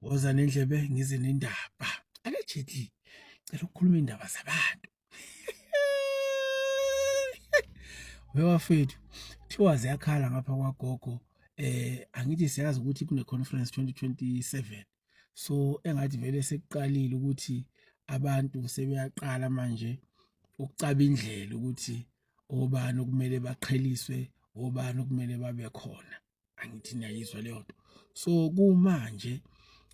woza nendlebe ngize nendaba. Ake Jetli, cela ukukhuluma indaba zabantu. Wewafethu thiwa ziyakhala ngapha kwagogo. Angithi siyazi ukuthi kune conference 2027. So engathi vele sekuqalile ukuthi abantu sebeyaqala manje ukucaba indlela ukuthi obani okumele baqheliswe, obani okumele babe khona. Angithi niyayizwa leyo nto. So kumanje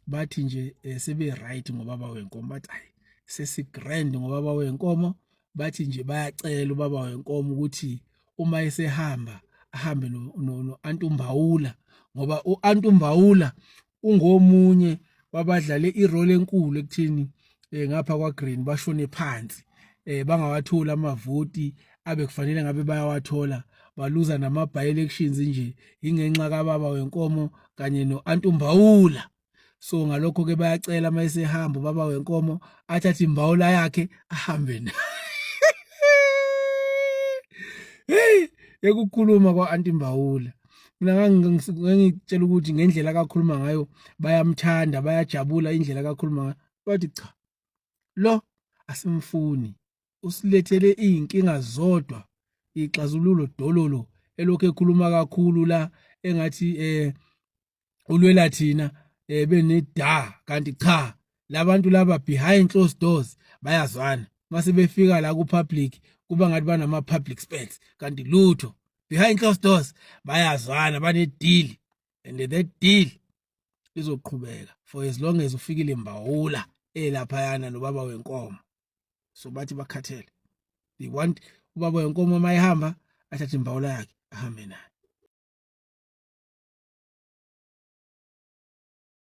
bathi nje sebe right ngobaba wenkomo, bathi hayi sesigrand ngobaba wenkomo, bathi nje bayacela ubaba wenkomo ukuthi uma esehamba ahambe no Antumbawula, ngoba uAntumbawula ungomunye wabadlale irole enkulu ekuthini ngapha kwaGreen bashone phansi, bangawatholi amavoti abe kufanele ngabe bayawathola, baluza nama by elections nje ingenxa kababa wenkomo kanye noAntumbawula. So ngalokho ke bayacela mayesehamba ubaba wenkomo athathe imbawula yakhe ahambe nayo. Hey, ekukhuluma kwaAntumbawula mina ngangitshela ukuthi ngendlela akakhuluma ngayo bayamthanda, bayajabula indlela akakhuluma ngayo. Bathi cha, lo asimfuni, usilethele izinkinga zodwa, ixazululo dololo elokho ekhuluma kakhulu la engathi ulwela thina beneda, kanti cha labantu laba behind closed doors bayazwana. Mase befika la ku public kuba ngathi banama public spends, kanti lutho behind closed doors bayazwana, bane deal, and that deal izoqhubeka for as long as ufikile imbawula elapha yana nobaba wenkomo. So bathi bakhathele, they want ubaba wenkomo mayihamba athathe imbawula yakhe ahambe nayo.